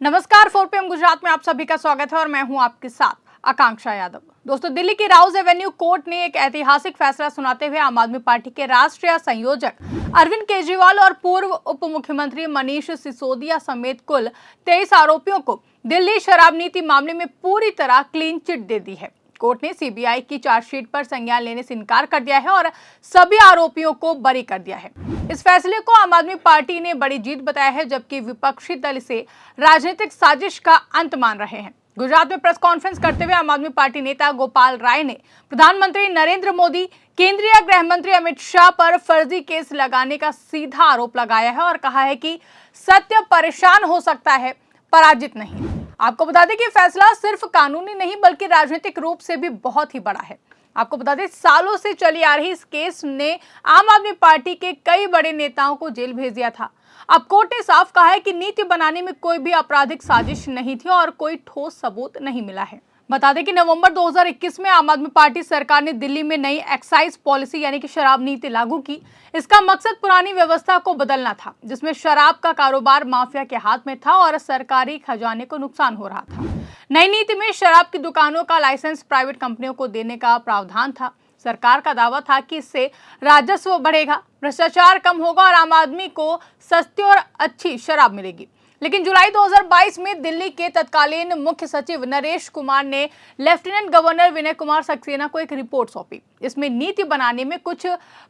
नमस्कार, 4 PM गुजरात में आप सभी का स्वागत है और मैं हूं आपके साथ आकांक्षा यादव। दोस्तों, दिल्ली की राउज एवेन्यू कोर्ट ने एक ऐतिहासिक फैसला सुनाते हुए आम आदमी पार्टी के राष्ट्रीय संयोजक अरविंद केजरीवाल और पूर्व उप मुख्यमंत्री मनीष सिसोदिया समेत कुल 23 आरोपियों को दिल्ली शराब नीति मामले में पूरी तरह क्लीन चिट दे दी है। कोर्ट ने सीबीआई की चार्जशीट पर संज्ञान लेने से इनकार कर दिया है और सभी आरोपियों को बरी कर दिया है। इस फैसले को आम आदमी पार्टी ने बड़ी जीत बताया है, जबकि विपक्षी दल इसे राजनीतिक साजिश का अंत मान रहे हैं। गुजरात में प्रेस कॉन्फ्रेंस करते हुए आम आदमी पार्टी नेता गोपाल राय ने प्रधानमंत्री नरेंद्र मोदी, केंद्रीय गृह मंत्री अमित शाह पर फर्जी केस लगाने का सीधा आरोप लगाया है और कहा है कि सत्य परेशान हो सकता है, पराजित नहीं। आपको बता दें कि फैसला सिर्फ कानूनी नहीं बल्कि राजनीतिक रूप से भी बहुत ही बड़ा है। आपको बता दें, सालों से चली आ रही इस केस ने आम आदमी पार्टी के कई बड़े नेताओं को जेल भेज दिया था। अब कोर्ट ने साफ कहा है कि नीति बनाने में कोई भी आपराधिक साजिश नहीं थी और कोई ठोस सबूत नहीं मिला है। बता दें कि नवंबर 2021 में आम आदमी पार्टी सरकार ने दिल्ली में नई एक्साइज पॉलिसी यानी कि शराब नीति लागू की। इसका मकसद पुरानी व्यवस्था को बदलना था, जिसमें शराब का कारोबार माफिया के हाथ में था और सरकारी खजाने को नुकसान हो रहा था। नई नीति में शराब की दुकानों का लाइसेंस प्राइवेट कंपनियों को देने का प्रावधान था। सरकार का दावा था कि इससे राजस्व बढ़ेगा, भ्रष्टाचार कम होगा और आम आदमी को सस्ती और अच्छी शराब मिलेगी। लेकिन जुलाई 2022 में दिल्ली के तत्कालीन मुख्य सचिव नरेश कुमार ने लेफ्टिनेंट गवर्नर विनय कुमार सक्सेना को एक रिपोर्ट सौंपी। इसमें नीति बनाने में कुछ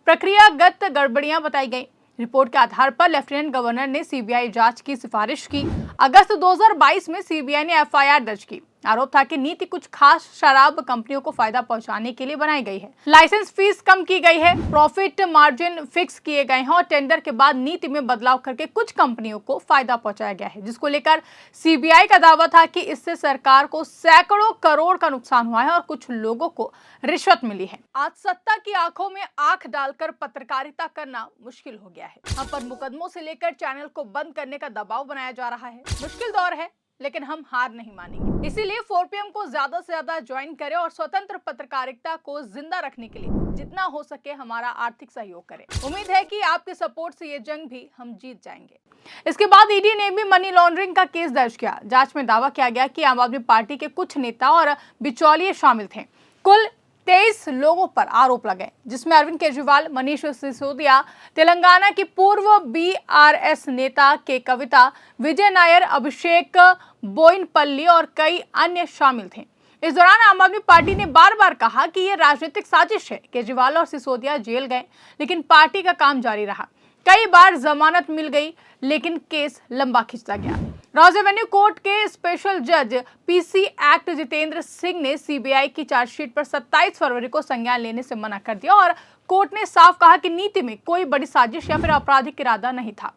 प्रक्रियागत गड़बड़ियां बताई गई। रिपोर्ट के आधार पर लेफ्टिनेंट गवर्नर ने सीबीआई जांच की सिफारिश की। अगस्त 2022 में सीबीआई ने एफआईआर दर्ज की। आरोप था कि नीति कुछ खास शराब कंपनियों को फायदा पहुंचाने के लिए बनाई गई है। लाइसेंस फीस कम की गई है, प्रॉफिट मार्जिन फिक्स किए गए हैं और टेंडर के बाद नीति में बदलाव करके कुछ कंपनियों को फायदा पहुंचाया गया है, जिसको लेकर सीबीआई का दावा था कि इससे सरकार को सैकड़ों करोड़ का नुकसान हुआ है और कुछ लोगों को रिश्वत मिली है। आज सत्ता की आंखों में आंख डालकर पत्रकारिता करना मुश्किल हो गया है। हम पर मुकदमों से लेकर चैनल को बंद करने का दबाव बनाया जा रहा है। मुश्किल दौर है, लेकिन हम हार नहीं मानेंगे। इसीलिए 4 PM को ज्यादा से ज्यादा ज्वाइन करें और स्वतंत्र पत्रकारिता को जिंदा रखने के लिए जितना हो सके हमारा आर्थिक सहयोग करें। उम्मीद है कि आपके सपोर्ट से ये जंग भी हम जीत जाएंगे। इसके बाद ईडी ने भी मनी लॉन्ड्रिंग का केस दर्ज किया। जांच में दावा किया गया कि आम आदमी पार्टी के कुछ नेता और बिचौलिए शामिल थे। कुल 23 लोगों पर आरोप लगे, जिसमें अरविंद केजरीवाल, मनीष सिसोदिया, तेलंगाना की पूर्व बीआरएस नेता के कविता, विजय नायर, अभिषेक बोइनपल्ली और कई अन्य शामिल थे। इस दौरान आम आदमी पार्टी ने बार बार कहा कि यह राजनीतिक साजिश है। केजरीवाल और सिसोदिया जेल गए, लेकिन पार्टी का काम जारी रहा। कई बार जमानत मिल गई, लेकिन केस लंबा खिंचता गया। राउज एवेन्यू कोर्ट के स्पेशल जज पीसी एक्ट जितेंद्र सिंह ने सीबीआई की चार्जशीट पर 27 फरवरी को संज्ञान लेने से मना कर दिया और कोर्ट ने साफ कहा कि नीति में कोई बड़ी साजिश या फिर आपराधिक इरादा नहीं था।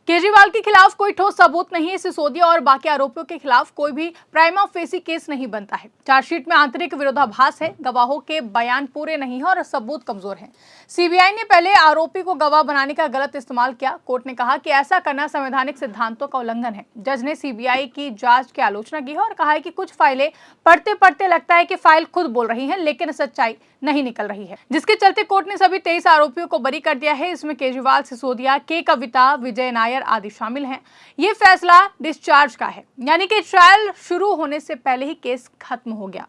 केजरीवाल के खिलाफ कोई ठोस सबूत नहीं है। सिसोदिया और बाकी आरोपियों के खिलाफ कोई भी प्राइमा फेसी केस नहीं बनता है। चार्जशीट में आंतरिक विरोधाभास है, गवाहों के बयान पूरे नहीं है और सबूत कमजोर है। सीबीआई ने पहले आरोपी को गवाह बनाने का गलत इस्तेमाल किया। कोर्ट ने कहा कि ऐसा करना संवैधानिक सिद्धांतों का उल्लंघन है। जज ने सीबीआई की जांच की आलोचना की है और कहा है कि कुछ फाइलें पढ़ते पढ़ते लगता है कि फाइल खुद बोल रही है, लेकिन सच्चाई नहीं निकल रही है, जिसके चलते कोर्ट ने सभी 23 आरोपियों को बरी कर दिया है। इसमें केजरीवाल, सिसोदिया, के कविता, विजय नायर आदि शामिल हैं। ये फैसला डिस्चार्ज का है, यानी कि ट्रायल शुरू होने से पहले ही केस खत्म हो गया।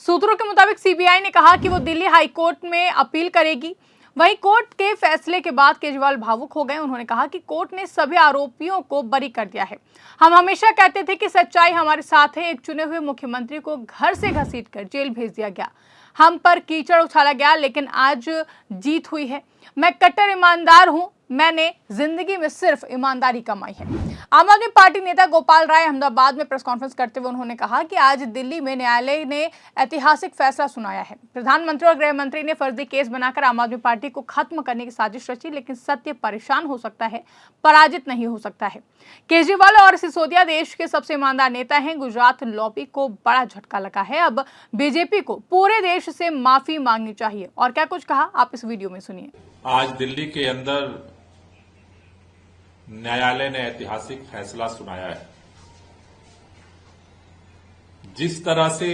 सूत्रों के मुताबिक सीबीआई ने कहा कि वो दिल्ली हाई कोर्ट में अपील करेगी। वहीं कोर्ट के फैसले के बाद केजरीवाल भावुक हो गए। उन्होंने कहा कि कोर्ट ने सभी आरोपियों को बरी कर दिया है। हम हमेशा कहते थे कि सच्चाई हमारे साथ है। एक चुने हुए मुख्यमंत्री को घर से घसीटकर जेल भेज दिया गया, हम पर कीचड़ उछाला गया, लेकिन आज जीत हुई है। मैं कट्टर ईमानदार हूं, मैंने जिंदगी में सिर्फ ईमानदारी कमाई है। आम आदमी पार्टी नेता गोपाल राय अहमदाबाद में प्रेस कॉन्फ्रेंस करते हुए उन्होंने कहा कि आज दिल्ली में न्यायालय ने ऐतिहासिक फैसला सुनाया है। प्रधानमंत्री और गृह मंत्री ने फर्जी केस बनाकर आम आदमी पार्टी को खत्म करने की साजिश रची, लेकिन सत्य परेशान हो सकता है, पराजित नहीं हो सकता है। केजरीवाल और सिसोदिया देश के सबसे ईमानदार नेता हैं। गुजरात लॉबी को बड़ा झटका लगा है। अब बीजेपी को पूरे देश से माफी मांगनी चाहिए। और क्या कुछ कहा, आप इस वीडियो में सुनिए। आज दिल्ली के अंदर न्यायालय ने ऐतिहासिक फैसला सुनाया है। जिस तरह से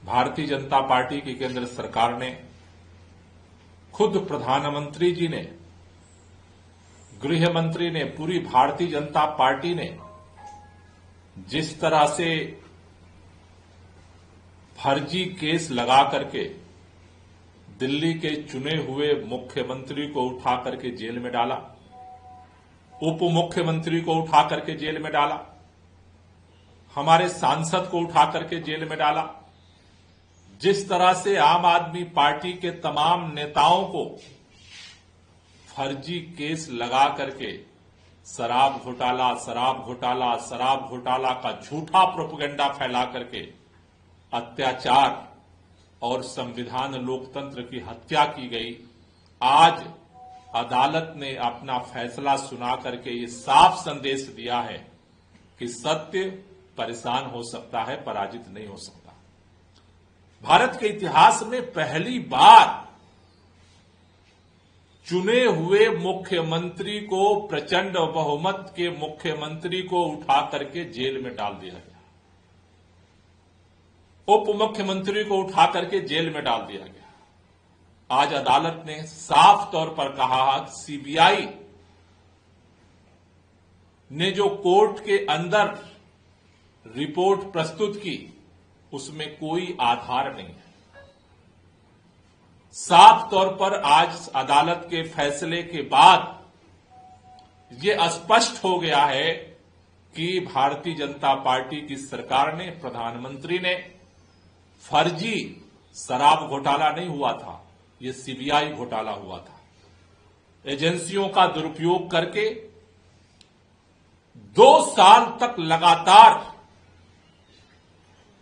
भारतीय जनता पार्टी की केंद्र सरकार ने, खुद प्रधानमंत्री जी ने गृह मंत्री ने, पूरी भारतीय जनता पार्टी ने जिस तरह से फर्जी केस लगा करके दिल्ली के चुने हुए मुख्यमंत्री को उठा करके जेल में डाला, उप मुख्यमंत्री को उठा करके जेल में डाला, हमारे सांसद को उठा करके जेल में डाला, जिस तरह से आम आदमी पार्टी के तमाम नेताओं को फर्जी केस लगा करके शराब घोटाला, शराब घोटाला, शराब घोटाला का झूठा प्रोपेगेंडा फैला करके अत्याचार और संविधान लोकतंत्र की हत्या की गई। आज अदालत ने अपना फैसला सुना करके ये साफ संदेश दिया है कि सत्य परेशान हो सकता है, पराजित नहीं हो सकता। भारत के इतिहास में पहली बार चुने हुए मुख्यमंत्री को, प्रचंड बहुमत के मुख्यमंत्री को उठा करके जेल में डाल दिया गया, उप मुख्यमंत्री को उठा करके जेल में डाल दिया गया। आज अदालत ने साफ तौर पर कहा, सीबीआई ने जो कोर्ट के अंदर रिपोर्ट प्रस्तुत की उसमें कोई आधार नहीं है। साफ तौर पर आज अदालत के फैसले के बाद यह स्पष्ट हो गया है कि भारतीय जनता पार्टी की सरकार ने, प्रधानमंत्री ने फर्जी शराब घोटाला नहीं हुआ था, यह सीबीआई घोटाला हुआ था। एजेंसियों का दुरुपयोग करके 2 साल तक लगातार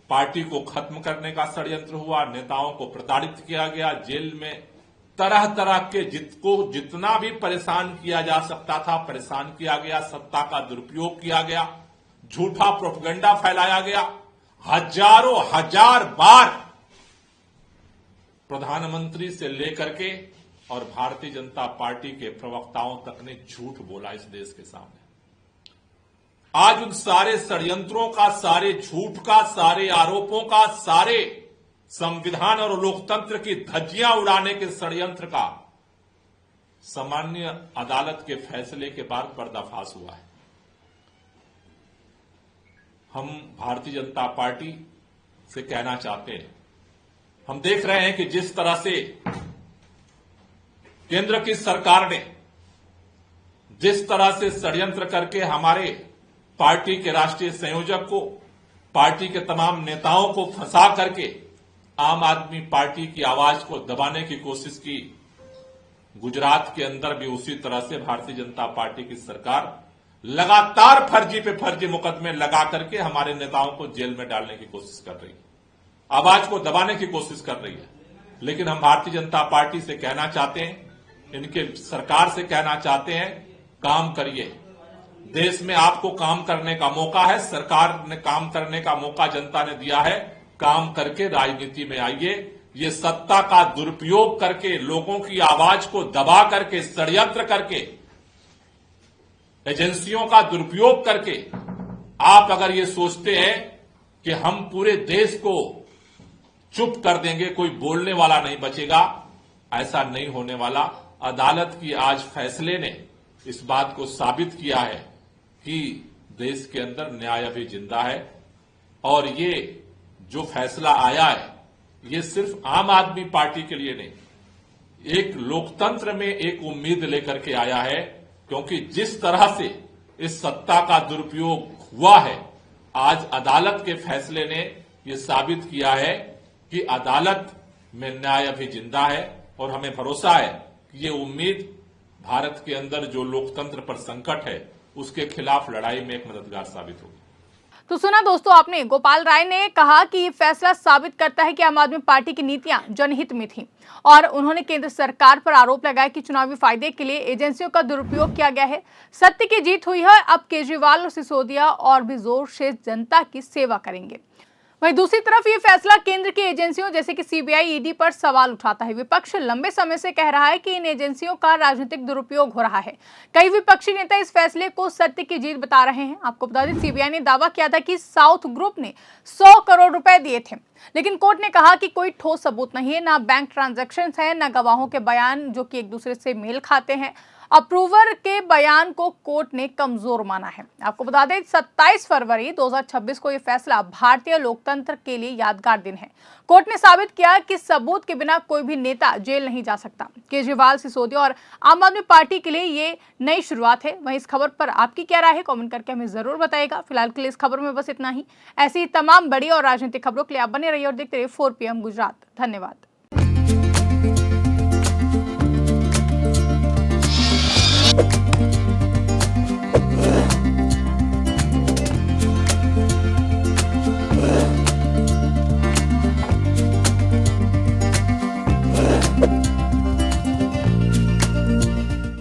पार्टी को खत्म करने का षड्यंत्र हुआ, नेताओं को प्रताड़ित किया गया, जेल में तरह तरह के जितना भी परेशान किया जा सकता था परेशान किया गया, सत्ता का दुरुपयोग किया गया, झूठा प्रोपेगेंडा फैलाया गया। हजारों हजार बार प्रधानमंत्री से लेकर के और भारतीय जनता पार्टी के प्रवक्ताओं तक ने झूठ बोला इस देश के सामने। आज उन सारे षड्यंत्रों का, सारे झूठ का, सारे आरोपों का, सारे संविधान और लोकतंत्र की धज्जियां उड़ाने के षड्यंत्र का सामान्य अदालत के फैसले के बाद पर्दाफाश हुआ है। हम भारतीय जनता पार्टी से कहना चाहते हैं, हम देख रहे हैं कि जिस तरह से केंद्र की सरकार ने जिस तरह से षड्यंत्र करके हमारे पार्टी के राष्ट्रीय संयोजक को, पार्टी के तमाम नेताओं को फंसा करके आम आदमी पार्टी की आवाज को दबाने की कोशिश की, गुजरात के अंदर भी उसी तरह से भारतीय जनता पार्टी की सरकार लगातार फर्जी पे फर्जी मुकदमे लगा करके हमारे नेताओं को जेल में डालने की कोशिश कर रही है, आवाज को दबाने की कोशिश कर रही है। लेकिन हम भारतीय जनता पार्टी से कहना चाहते हैं, इनके सरकार से कहना चाहते हैं, काम करिए। देश में आपको काम करने का मौका है, सरकार ने काम करने का मौका जनता ने दिया है, काम करके राजनीति में आइए। ये सत्ता का दुरुपयोग करके, लोगों की आवाज को दबा करके, षड्यंत्र करके, एजेंसियों का दुरुपयोग करके आप अगर ये सोचते हैं कि हम पूरे देश को चुप कर देंगे, कोई बोलने वाला नहीं बचेगा, ऐसा नहीं होने वाला। अदालत की आज फैसले ने इस बात को साबित किया है कि देश के अंदर न्याय अभी जिंदा है। और ये जो फैसला आया है, ये सिर्फ आम आदमी पार्टी के लिए नहीं, एक लोकतंत्र में एक उम्मीद लेकर के आया है। क्योंकि जिस तरह से इस सत्ता का दुरुपयोग हुआ है, आज अदालत के फैसले ने यह साबित किया है कि अदालत में न्याय अभी जिंदा है। और हमें भरोसा है कि ये उम्मीद भारत के अंदर जो लोकतंत्र पर संकट है, उसके खिलाफ लड़ाई में एक मददगार साबित होगी। तो सुना दोस्तों आपने, गोपाल राय ने कहा कि ये फैसला साबित करता है कि आम आदमी पार्टी की नीतियां जनहित में थीं और उन्होंने केंद्र सरकार पर आरोप लगाया कि चुनावी फायदे के लिए एजेंसियों का दुरुपयोग किया गया है। सत्य की जीत हुई है। अब केजरीवाल और सिसोदिया और भी जोर से जनता की सेवा करेंगे। वहीं दूसरी तरफ ये फैसला केंद्र की एजेंसियों जैसे कि सीबीआई, ईडी पर सवाल उठाता है। विपक्ष लंबे समय से कह रहा है कि इन एजेंसियों का राजनीतिक दुरुपयोग हो रहा है। कई विपक्षी नेता इस फैसले को सत्य की जीत बता रहे हैं। आपको बता दें, सीबीआई ने दावा किया था कि साउथ ग्रुप ने 100 करोड़ रुपए दिए थे। लेकिन कोर्ट ने कहा कि कोई ठोस सबूत नहीं है, ना बैंक ट्रांजैक्शंस है, ना गवाहों के बयान जो कि एक दूसरे से मेल खाते हैं। अप्रूवर के बयान को कोर्ट ने कमजोर माना है। आपको बता दें 27 फरवरी 2026 को यह फैसला भारतीय लोकतंत्र के लिए यादगार दिन है। कोर्ट ने साबित किया कि सबूत के बिना कोई भी नेता जेल नहीं जा सकता। केजरीवाल, सिसोदिया और आम आदमी पार्टी के लिए ये नई शुरुआत है। वहीं इस खबर पर आपकी क्या राय है, कमेंट करके हमें जरूर बताइएगा। फिलहाल के लिए इस खबर में बस इतना ही। ऐसी तमाम बड़ी और राजनीतिक खबरों के लिए आप बने रहिए और देखते रहिए 4 PM गुजरात। धन्यवाद।